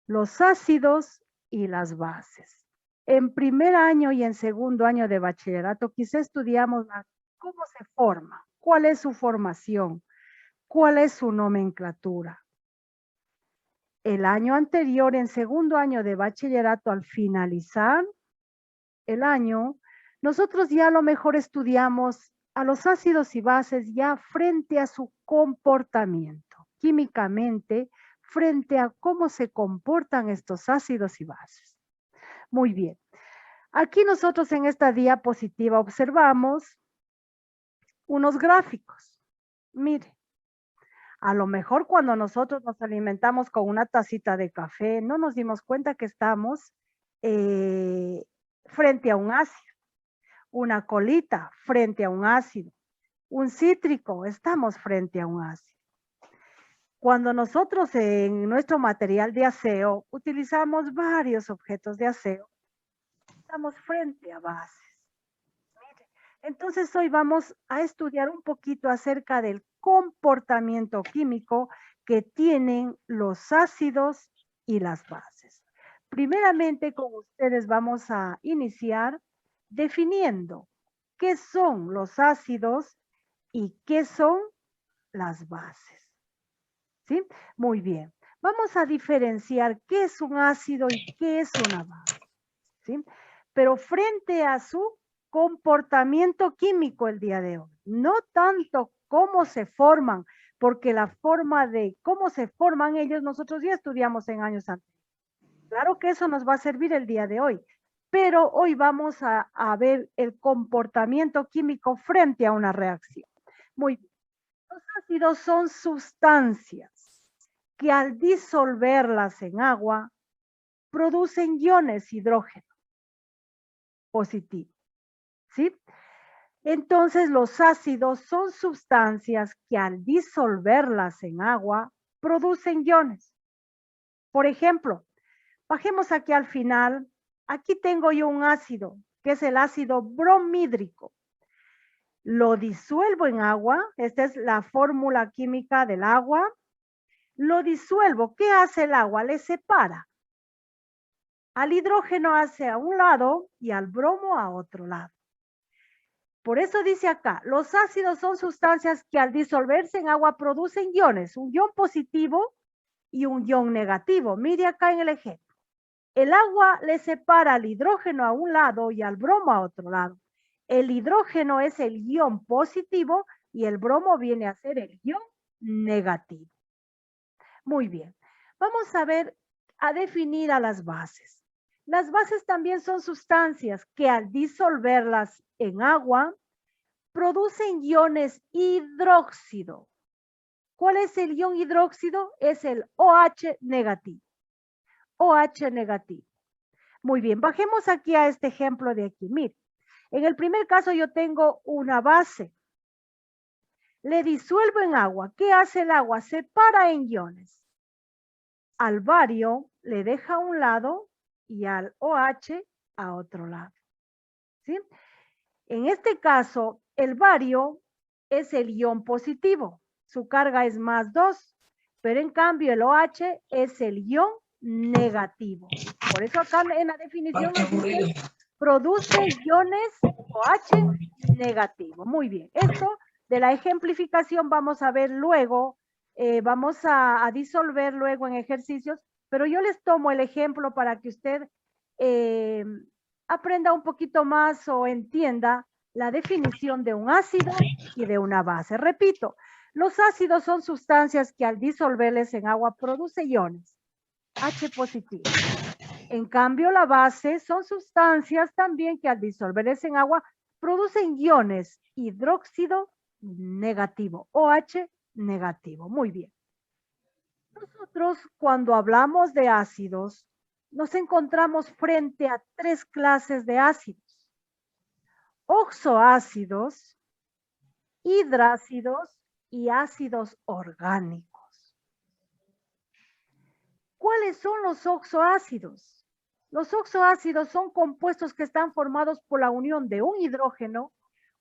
los ácidos y las bases. En primer año y en segundo año de bachillerato quizá estudiamos cómo se forma, cuál es su formación, cuál es su nomenclatura. El año anterior, en segundo año de bachillerato, al finalizar el año, nosotros ya a lo mejor estudiamos a los ácidos y bases ya frente a su comportamiento, químicamente, frente a cómo se comportan estos ácidos y bases. Muy bien. Aquí nosotros en esta diapositiva observamos unos gráficos. Mire, a lo mejor cuando nosotros nos alimentamos con una tacita de café, no nos dimos cuenta que estamos frente a un ácido, una colita frente a un ácido, un cítrico, estamos frente a un ácido. Cuando nosotros en nuestro material de aseo utilizamos varios objetos de aseo, estamos frente a bases. Entonces hoy vamos a estudiar un poquito acerca del comportamiento químico que tienen los ácidos y las bases. Primeramente con ustedes vamos a iniciar definiendo qué son los ácidos y qué son las bases. ¿Sí? Muy bien. Vamos a diferenciar qué es un ácido y qué es una base. ¿Sí? Pero frente a su comportamiento químico el día de hoy, no tanto cómo se forman, porque la forma de cómo se forman ellos nosotros ya estudiamos en años anteriores. Claro que eso nos va a servir el día de hoy, pero hoy vamos a ver el comportamiento químico frente a una reacción. Muy bien. Los ácidos son sustancias que al disolverlas en agua producen iones hidrógeno positivo, ¿sí? Entonces los ácidos son sustancias que al disolverlas en agua producen iones. Por ejemplo, bajemos aquí al final, aquí tengo yo un ácido, que es el ácido bromhídrico. Lo disuelvo en agua, esta es la fórmula química del agua. Lo disuelvo, ¿qué hace el agua? Le separa al hidrógeno hacia un lado y al bromo a otro lado. Por eso dice acá, los ácidos son sustancias que al disolverse en agua producen iones, un ion positivo y un ion negativo. Mire acá en el ejemplo. El agua le separa al hidrógeno a un lado y al bromo a otro lado. El hidrógeno es el ion positivo y el bromo viene a ser el ion negativo. Muy bien. Vamos a ver, a definir a las bases. Las bases también son sustancias que al disolverlas en agua producen iones hidróxido. ¿Cuál es el ion hidróxido? Es el OH negativo. OH negativo. Muy bien, bajemos aquí a este ejemplo de aquí. Mire, en el primer caso yo tengo una base. Le disuelvo en agua. ¿Qué hace el agua? Separa en iones. Al bario le deja a un lado y al OH a otro lado. ¿Sí? En este caso, el bario es el ion positivo. Su carga es +2, pero en cambio el OH es el ion negativo. Por eso acá en la definición nos dice, produce iones OH negativo. Muy bien, esto de la ejemplificación vamos a ver luego, vamos a disolver luego en ejercicios, pero yo les tomo el ejemplo para que usted aprenda un poquito más o entienda la definición de un ácido y de una base. Repito, los ácidos son sustancias que al disolverles en agua producen iones, H positivo. En cambio, la base son sustancias también que al disolverles en agua producen iones hidróxido negativo, OH negativo. Muy bien. Nosotros cuando hablamos de ácidos, nos encontramos frente a 3 clases de ácidos. Oxoácidos, hidrácidos y ácidos orgánicos. ¿Cuáles son los oxoácidos? Los oxoácidos son compuestos que están formados por la unión de un hidrógeno,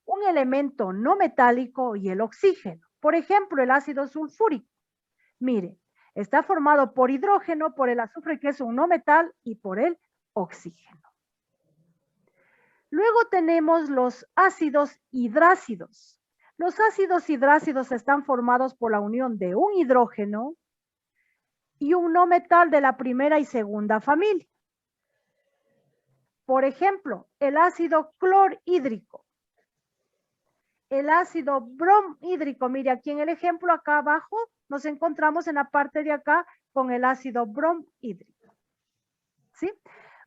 un elemento no metálico y el oxígeno. Por ejemplo, el ácido sulfúrico. Mire, Está formado por hidrógeno, por el azufre, que es un no metal, y por el oxígeno. Luego tenemos los ácidos hidrácidos. Los ácidos hidrácidos están formados por la unión de un hidrógeno y un no metal de la primera y segunda familia. Por ejemplo, el ácido clorhídrico, el ácido bromhídrico. Mire, aquí en el ejemplo, acá abajo, nos encontramos en la parte de acá con el ácido bromhídrico. ¿Sí?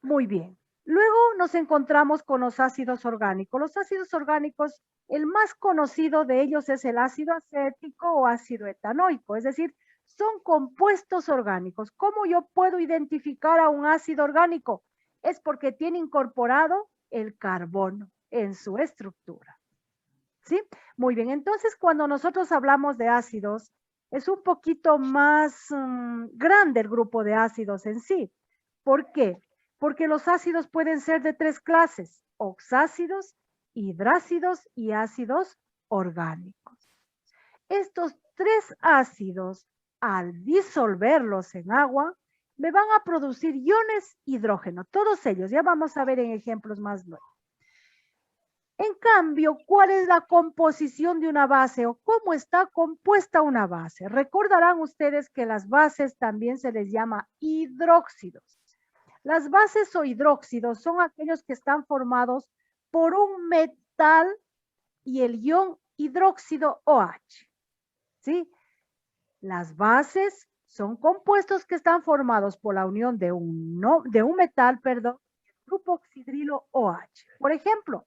Muy bien. Luego nos encontramos con los ácidos orgánicos. Los ácidos orgánicos, el más conocido de ellos es el ácido acético o ácido etanoico, es decir, son compuestos orgánicos. ¿Cómo yo puedo identificar a un ácido orgánico? Es porque tiene incorporado el carbono en su estructura. ¿Sí? Muy bien, entonces cuando nosotros hablamos de ácidos, es un poquito más grande el grupo de ácidos en sí. ¿Por qué? Porque los ácidos pueden ser de tres clases: oxácidos, hidrácidos y ácidos orgánicos. Estos tres ácidos, al disolverlos en agua, me van a producir iones hidrógeno, todos ellos. Ya vamos a ver en ejemplos más luego. En cambio, ¿cuál es la composición de una base o cómo está compuesta una base? Recordarán ustedes que las bases también se les llama hidróxidos. Las bases o hidróxidos son aquellos que están formados por un metal y el ion hidróxido OH. ¿Sí? Las bases son compuestos que están formados por la unión de un metal, grupo oxidrilo OH. Por ejemplo,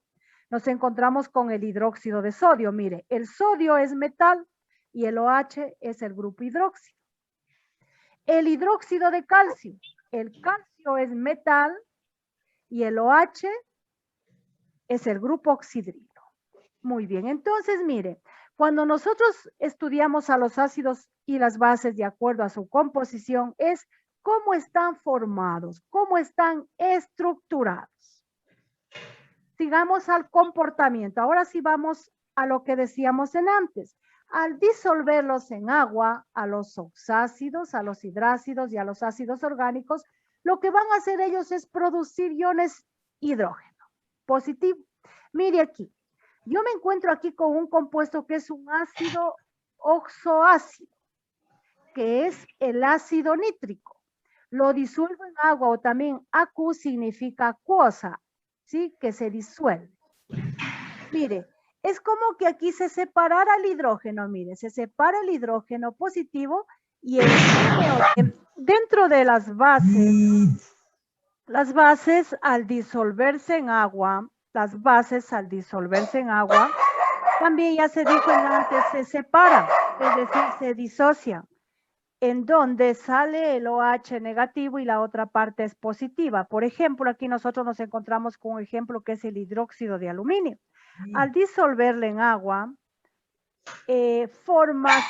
nos encontramos con el hidróxido de sodio. Mire, el sodio es metal y el OH es el grupo hidróxido. El hidróxido de calcio. El calcio es metal y el OH es el grupo oxidrilo. Muy bien, entonces mire, cuando nosotros estudiamos a los ácidos y las bases de acuerdo a su composición, es cómo están formados, cómo están estructurados. Sigamos al comportamiento. Ahora sí vamos a lo que decíamos en antes. Al disolverlos en agua, a los oxácidos, a los hidrácidos y a los ácidos orgánicos, lo que van a hacer ellos es producir iones hidrógeno positivo. Mire aquí, yo me encuentro aquí con un compuesto que es un ácido oxoácido, que es el ácido nítrico. Lo disuelvo en agua, o también acu significa acuosa, ¿sí? Que se disuelve. Mire, es como que aquí se separara el hidrógeno, mire, se separa el hidrógeno positivo y el NO. Dentro de las bases al disolverse en agua, también ya se dijo antes, se separan, es decir, se disocian, en donde sale el OH negativo y la otra parte es positiva. Por ejemplo, aquí nosotros nos encontramos con un ejemplo que es el hidróxido de aluminio. Al disolverle en agua,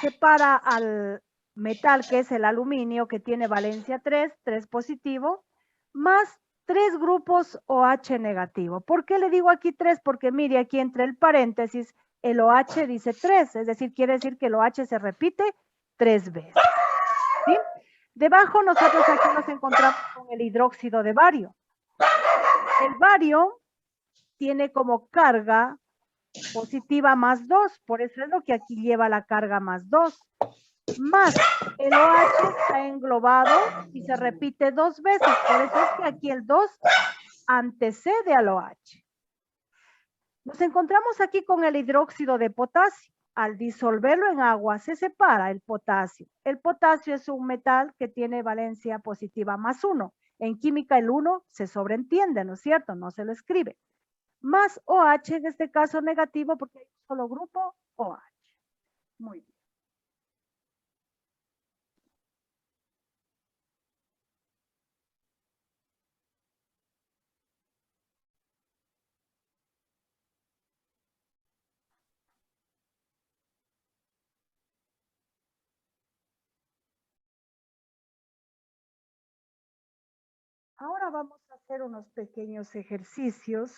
separa al metal, que es el aluminio, que tiene valencia 3 positivo, más 3 grupos OH negativo. ¿Por qué le digo aquí 3? Porque mire, aquí entre el paréntesis, el OH dice 3, es decir, quiere decir que el OH se repite 3 veces. ¿Sí? Debajo nosotros aquí nos encontramos con el hidróxido de bario. El bario tiene como carga positiva más 2, por eso es lo que aquí lleva la carga más 2. Más el OH está englobado y se repite 2 veces, por eso es que aquí el 2 antecede al OH. Nos encontramos aquí con el hidróxido de potasio. Al disolverlo en agua se separa el potasio. El potasio es un metal que tiene valencia positiva más 1. En química el 1 se sobreentiende, ¿no es cierto? No se lo escribe. Más OH, en este caso negativo, porque hay un solo grupo OH. Muy bien. Ahora vamos a hacer unos pequeños ejercicios.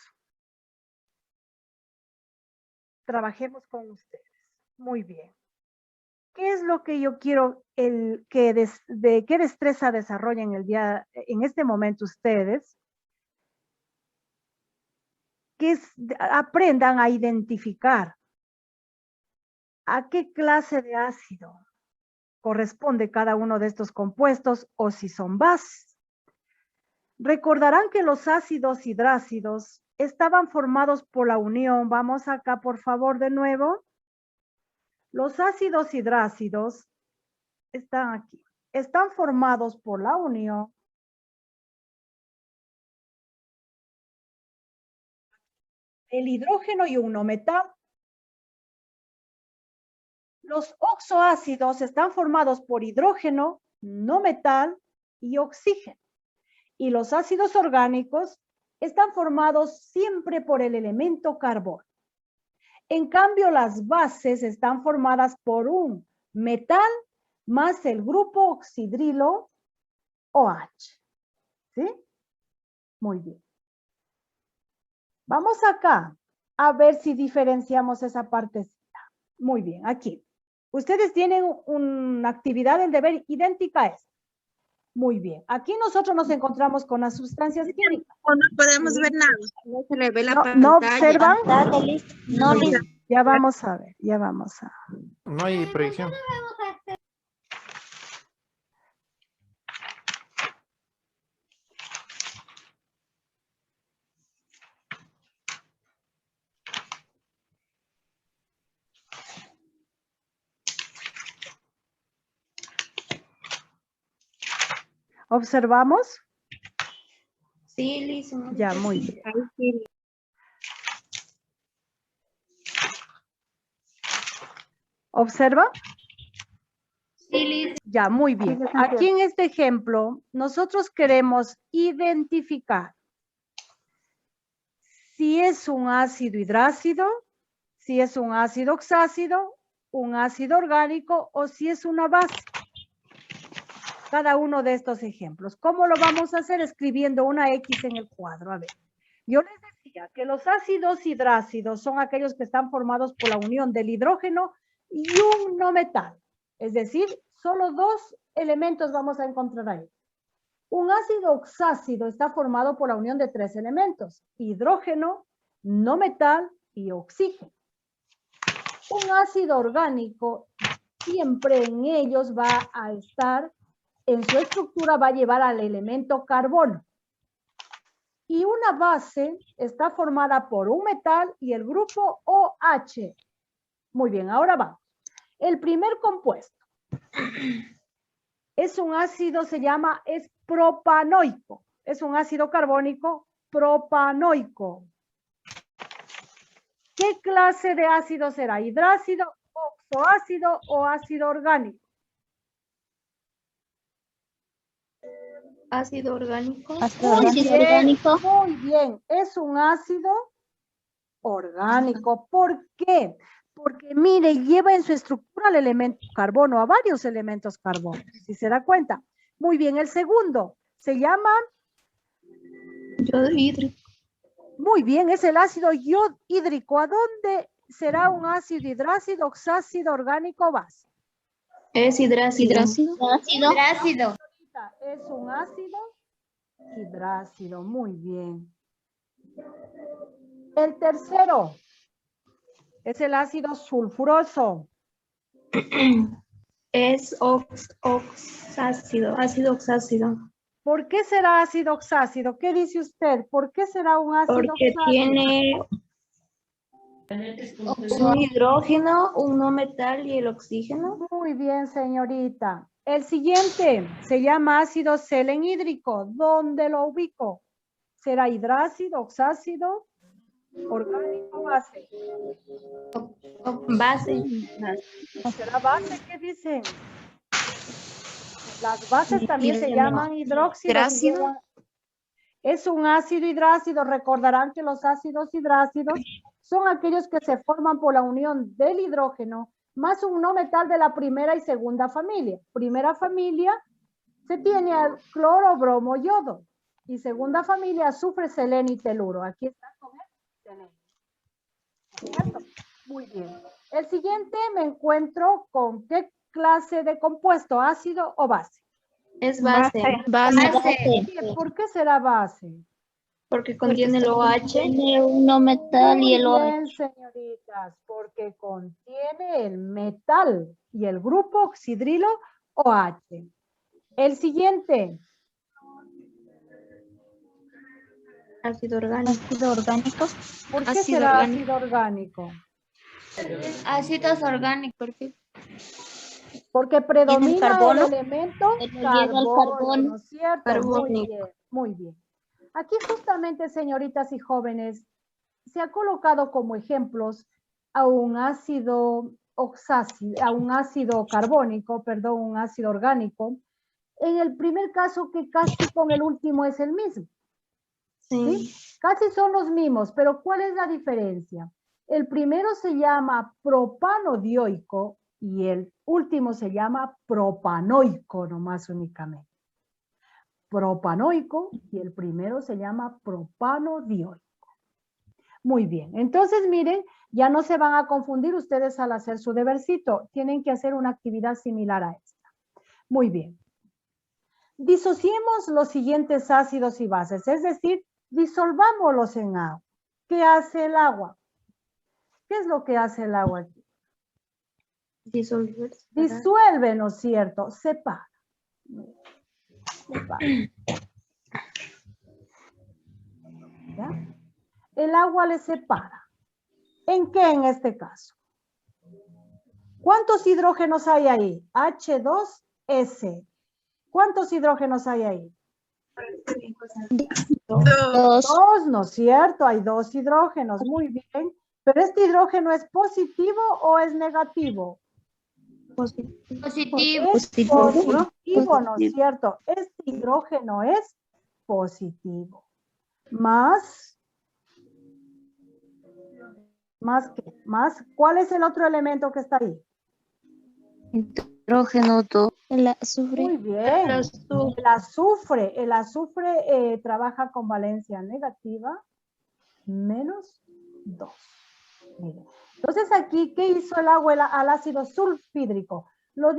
Trabajemos con ustedes. Muy bien. ¿Qué es lo que yo quiero qué destreza desarrollen en este momento ustedes? Que aprendan a identificar a qué clase de ácido corresponde cada uno de estos compuestos o si son bases. Recordarán que los ácidos hidrácidos estaban formados por la unión. Vamos acá, por favor, de nuevo. Los ácidos hidrácidos están aquí. Están formados por la unión el hidrógeno y un no metal. Los oxoácidos están formados por hidrógeno, no metal y oxígeno. Y los ácidos orgánicos están formados siempre por el elemento carbono. En cambio, las bases están formadas por un metal más el grupo oxidrilo OH. ¿Sí? Muy bien. Vamos acá a ver si diferenciamos esa partecita. Muy bien, aquí. Ustedes tienen una actividad del deber idéntica a esta. Muy bien. Aquí nosotros nos encontramos con las sustancias químicas. No podemos ver nada. No se le ve la pantalla. ¿No observan? No, ya vamos a ver, ya vamos a ver. No hay proyección. ¿Observamos? Sí, Liz. Ya, muy bien. ¿Observa? Sí, Liz. Ya, muy bien. Aquí en este ejemplo, nosotros queremos identificar si es un ácido hidrácido, si es un ácido oxácido, un ácido orgánico o si es una base. Cada uno de estos ejemplos. ¿Cómo lo vamos a hacer? Escribiendo una X en el cuadro. A ver, yo les decía que los ácidos hidrácidos son aquellos que están formados por la unión del hidrógeno y un no metal. Es decir, solo dos elementos vamos a encontrar ahí. Un ácido oxácido está formado por la unión de tres elementos: hidrógeno, no metal y oxígeno. Un ácido orgánico, siempre en ellos va a estar, en su estructura va a llevar al elemento carbono. Y una base está formada por un metal y el grupo OH. Muy bien, ahora vamos. El primer compuesto es un ácido, es propanoico. Es un ácido carbónico propanoico. ¿Qué clase de ácido será? ¿Hidrácido, oxoácido o ácido orgánico? Ácido orgánico. Muy bien, es un ácido orgánico. ¿Por qué? Porque mire, lleva en su estructura el elemento carbono, a varios elementos carbono, si se da cuenta. Muy bien, el segundo se llama Yodo hídrico. Muy bien, es el ácido hídrico. ¿A dónde será un ácido hidrácido, oxácido, orgánico, base? Es hidrácido. Hidrácido. Es un ácido hidrácido. Muy bien. El tercero es el ácido sulfuroso. Es oxácido, ácido oxácido. ¿Por qué será ácido oxácido? ¿Qué dice usted? ¿Por qué será un ácido Porque oxácido? tiene un hidrógeno, un no metal y el oxígeno. Muy bien, señorita. El siguiente se llama ácido selenhídrico. ¿Dónde lo ubico? ¿Será hidrácido, oxácido, orgánico, base? Base. ¿Será base? ¿Qué dicen? Las bases también se llaman hidróxido. Es un ácido hidrácido. Recordarán que los ácidos hidrácidos son aquellos que se forman por la unión del hidrógeno más un no metal de la primera y segunda familia. Primera familia se tiene al cloro, bromo, yodo. Y segunda familia, azufre, selenio y teluro. Aquí está con el selenio. ¿Cierto? Muy bien. El siguiente me encuentro con qué clase de compuesto? ¿Ácido o base? Es base. ¿Por qué será base? Porque contiene el OH. Tiene uno metal y el Muy otro. bien, señoritas, porque contiene el metal y el grupo oxidrilo OH. El siguiente. Ácido orgánico. Ácido orgánico. ¿Por qué Ácido será orgánico. ácido orgánico? Ácidos orgánicos. Porque Porque predomina carbono, el elemento pero lleva el carbono. ¿no es cierto? Muy Carbónico. bien, muy bien. Aquí justamente, señoritas y jóvenes, se ha colocado como ejemplos a un ácido oxácido, a un ácido carbónico, perdón, un ácido orgánico. En el primer caso, que casi con el último es el mismo. ¿Sí? Casi son los mismos, pero ¿cuál es la diferencia? El primero se llama propano dioico y el último se llama propanoico, nomás únicamente. Propanoico y el primero se llama propano dioico. Muy bien, entonces miren, ya no se van a confundir ustedes al hacer su debercito. Tienen que hacer una actividad similar a esta. Muy bien. Disociemos los siguientes ácidos y bases, es decir, disolvámoslos en agua. ¿Qué hace el agua? ¿Qué es lo que hace el agua aquí? Disolver. Disuelve, ¿no es cierto? Separa. Separa. ¿Ya? El agua le separa. ¿En qué en este caso? ¿Cuántos hidrógenos hay ahí? H2S. ¿Cuántos hidrógenos hay ahí? Dos. Dos, ¿no es cierto? Hay dos hidrógenos, muy bien. ¿Pero este hidrógeno es positivo o es negativo? Positivo. Es positivo, ¿no es cierto? Este hidrógeno es positivo. Más, ¿cuál es el otro elemento que está ahí? Hidrógeno 2. El azufre. Muy bien. El azufre trabaja con valencia negativa, menos 2. Miren. Entonces aquí, ¿qué hizo el agua al ácido sulfídrico? Los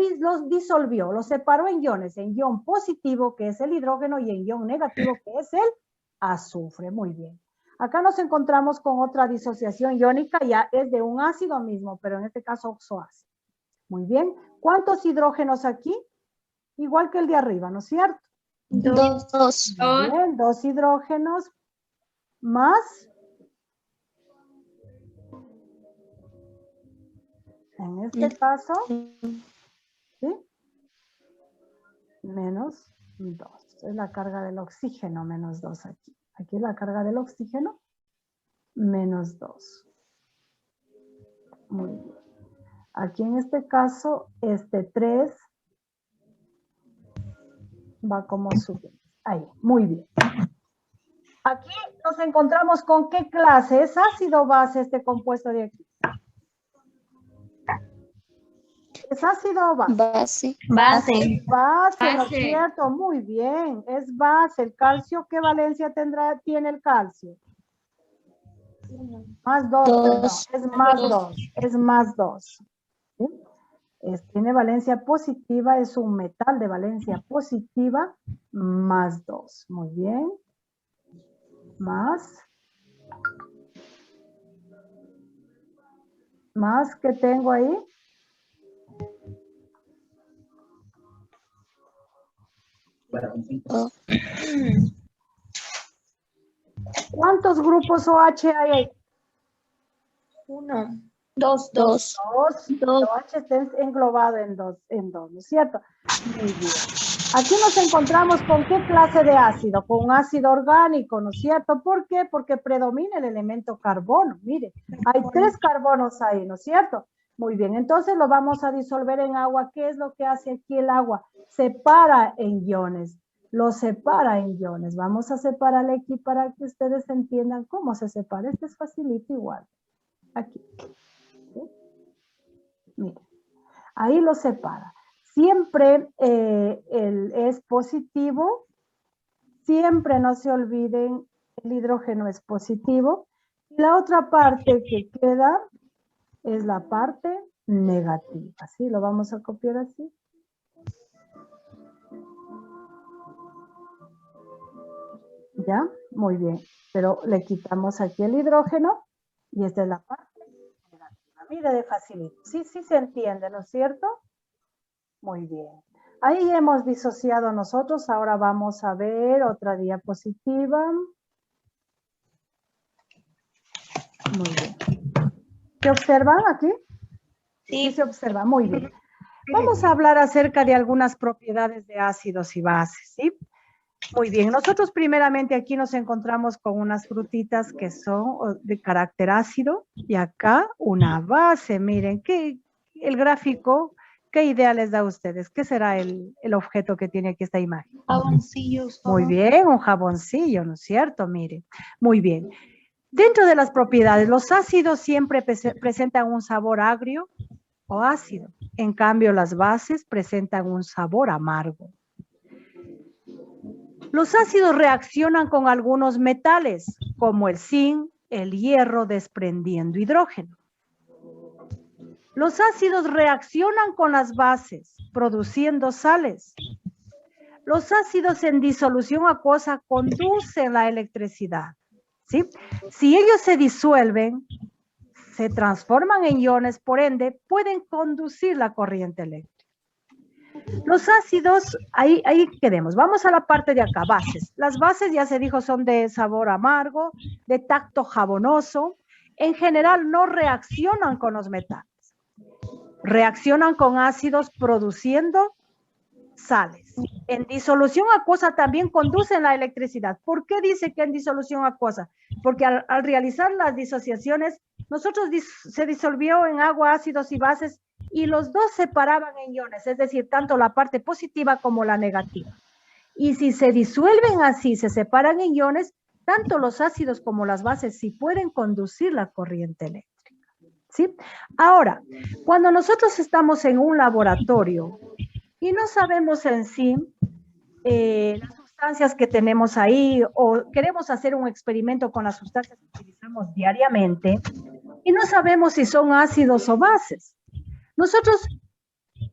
disolvió, lo separó en iones, en ion positivo, que es el hidrógeno, y en ion negativo, que es el azufre. Muy bien. Acá nos encontramos con otra disociación iónica, ya es de un ácido mismo, pero en este caso oxoácido. Muy bien. ¿Cuántos hidrógenos aquí? Igual que el de arriba, ¿no es cierto? Dos. Muy bien, dos hidrógenos más. En este caso, ¿sí? Menos 2. Es la carga del oxígeno, menos 2 aquí. Aquí es la carga del oxígeno, menos 2. Muy bien. Aquí en este caso, este 3 va como sube. Ahí, muy bien. Aquí nos encontramos con qué clase. ¿Es ácido o base este compuesto de aquí? ¿Es ácido o base? Base. Base, ¿no es cierto? Muy bien. Es base. ¿El calcio qué valencia tiene el calcio? Más 2. Dos. Es más 2. Es más 2. ¿Sí? Tiene valencia positiva, es un metal de valencia positiva, más 2. Muy bien. Más. Más que tengo ahí. Oh. ¿Cuántos grupos OH hay ahí? 1. Dos. Dos. El OH está englobado en dos, ¿no es cierto? Muy bien. Aquí nos encontramos con qué clase de ácido, con un ácido orgánico, ¿no es cierto? ¿Por qué? Porque predomina el elemento carbono. Mire, hay 3 carbonos ahí, ¿no es cierto? Muy bien, entonces lo vamos a disolver en agua. ¿Qué es lo que hace aquí el agua? Separa en iones. Lo separa en iones. Vamos a separarle aquí para que ustedes entiendan cómo se separa. Este es facilito igual. Aquí. ¿Sí? Mire, ahí lo separa. Siempre es positivo. Siempre no se olviden, el hidrógeno es positivo. Y la otra parte que queda es la parte negativa. ¿Sí? Lo vamos a copiar así. ¿Ya? Muy bien. Pero le quitamos aquí el hidrógeno y esta es la parte negativa. Mire de facilito. Sí, sí se entiende, ¿no es cierto? Muy bien. Ahí hemos disociado nosotros. Ahora vamos a ver otra diapositiva. Muy bien. ¿Se observan aquí? Sí, se observa. Muy bien. Vamos a hablar acerca de algunas propiedades de ácidos y bases, ¿sí? Muy bien. Nosotros primeramente aquí nos encontramos con unas frutitas que son de carácter ácido y acá una base. Miren, el gráfico, ¿qué idea les da a ustedes? ¿Qué será el objeto que tiene aquí esta imagen? Jaboncillos. Muy bien, un jaboncillo, ¿no es cierto? Miren, muy bien. Dentro de las propiedades, los ácidos siempre presentan un sabor agrio o ácido. En cambio, las bases presentan un sabor amargo. Los ácidos reaccionan con algunos metales, como el zinc, el hierro, desprendiendo hidrógeno. Los ácidos reaccionan con las bases, produciendo sales. Los ácidos en disolución acuosa conducen la electricidad, ¿sí? Si ellos se disuelven, se transforman en iones, por ende, pueden conducir la corriente eléctrica. Los ácidos, ahí quedemos. Vamos a la parte de acá, bases. Las bases, ya se dijo, son de sabor amargo, de tacto jabonoso. En general, no reaccionan con los metales. Reaccionan con ácidos produciendo sales. En disolución acuosa también conducen la electricidad. ¿Por qué dice que en disolución acuosa? Porque al realizar las disociaciones, nosotros se disolvió en agua ácidos y bases y los dos se separaban en iones, es decir, tanto la parte positiva como la negativa. Y si se disuelven así, se separan en iones, tanto los ácidos como las bases sí pueden conducir la corriente eléctrica. ¿Sí? Ahora, cuando nosotros estamos en un laboratorio y no sabemos en sí las sustancias que tenemos ahí o queremos hacer un experimento con las sustancias que utilizamos diariamente y no sabemos si son ácidos o bases, nosotros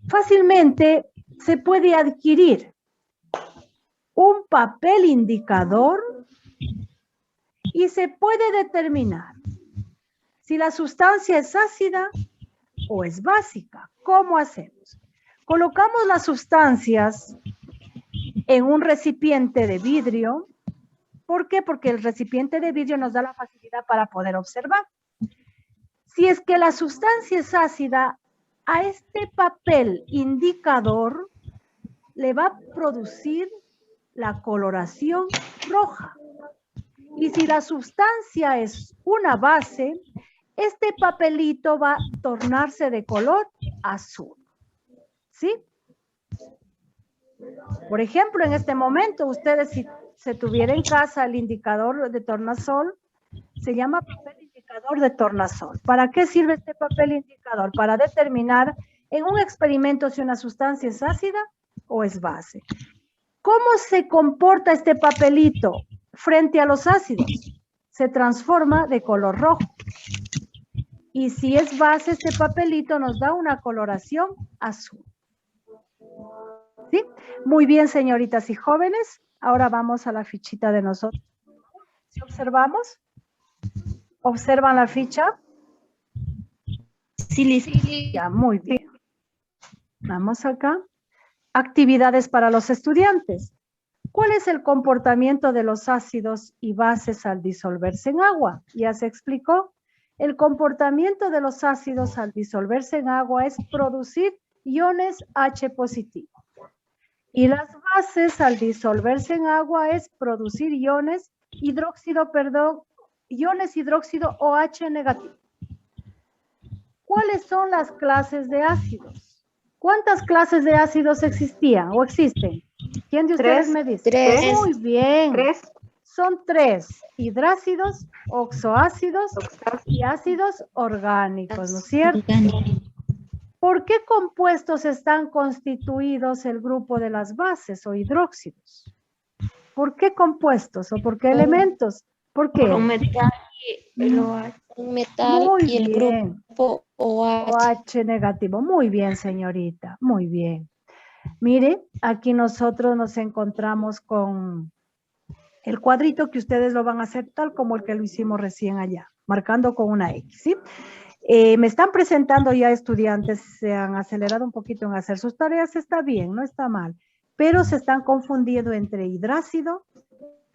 fácilmente se puede adquirir un papel indicador y se puede determinar si la sustancia es ácida o es básica. ¿Cómo hacemos? Colocamos las sustancias en un recipiente de vidrio. ¿Por qué? Porque el recipiente de vidrio nos da la facilidad para poder observar. Si es que la sustancia es ácida, a este papel indicador le va a producir la coloración roja. Y si la sustancia es una base, este papelito va a tornarse de color azul. ¿Sí? Por ejemplo, en este momento, ustedes si se tuviera en casa el indicador de tornasol, se llama papel indicador de tornasol. ¿Para qué sirve este papel indicador? Para determinar en un experimento si una sustancia es ácida o es base. ¿Cómo se comporta este papelito frente a los ácidos? Se transforma de color rojo. Y si es base, este papelito nos da una coloración azul. ¿Sí? Muy bien, señoritas y jóvenes. Ahora vamos a la fichita de nosotros. ¿Sí observamos? ¿Observan la ficha? Sí. Ya, muy bien. Vamos acá. Actividades para los estudiantes. ¿Cuál es el comportamiento de los ácidos y bases al disolverse en agua? Ya se explicó. El comportamiento de los ácidos al disolverse en agua es producir iones H positivo. Y las bases al disolverse en agua es producir iones hidróxido OH negativo. ¿Cuáles son las clases de ácidos? ¿Cuántas clases de ácidos existían o existen? ¿Quién de ustedes me dice? 3. Muy bien. 3. Son 3: hidrácidos, oxoácidos y ácidos orgánicos, ¿no es cierto? ¿Por qué compuestos están constituidos el grupo de las bases o hidróxidos? ¿Por qué compuestos o por qué elementos? ¿Por qué? Un metal y el OH. Un metal Muy y el bien. grupo OH negativo. Muy bien, señorita. Muy bien. Mire, aquí nosotros nos encontramos con el cuadrito que ustedes lo van a hacer tal como el que lo hicimos recién allá, marcando con una X, ¿sí? Me están presentando ya estudiantes, se han acelerado un poquito en hacer sus tareas, está bien, no está mal, pero se están confundiendo entre hidrácido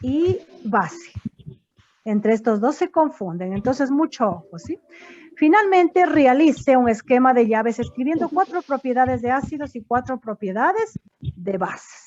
y base. Entre estos dos se confunden, entonces mucho ojo, ¿sí? Finalmente, realice un esquema de llaves escribiendo 4 propiedades de ácidos y 4 propiedades de bases.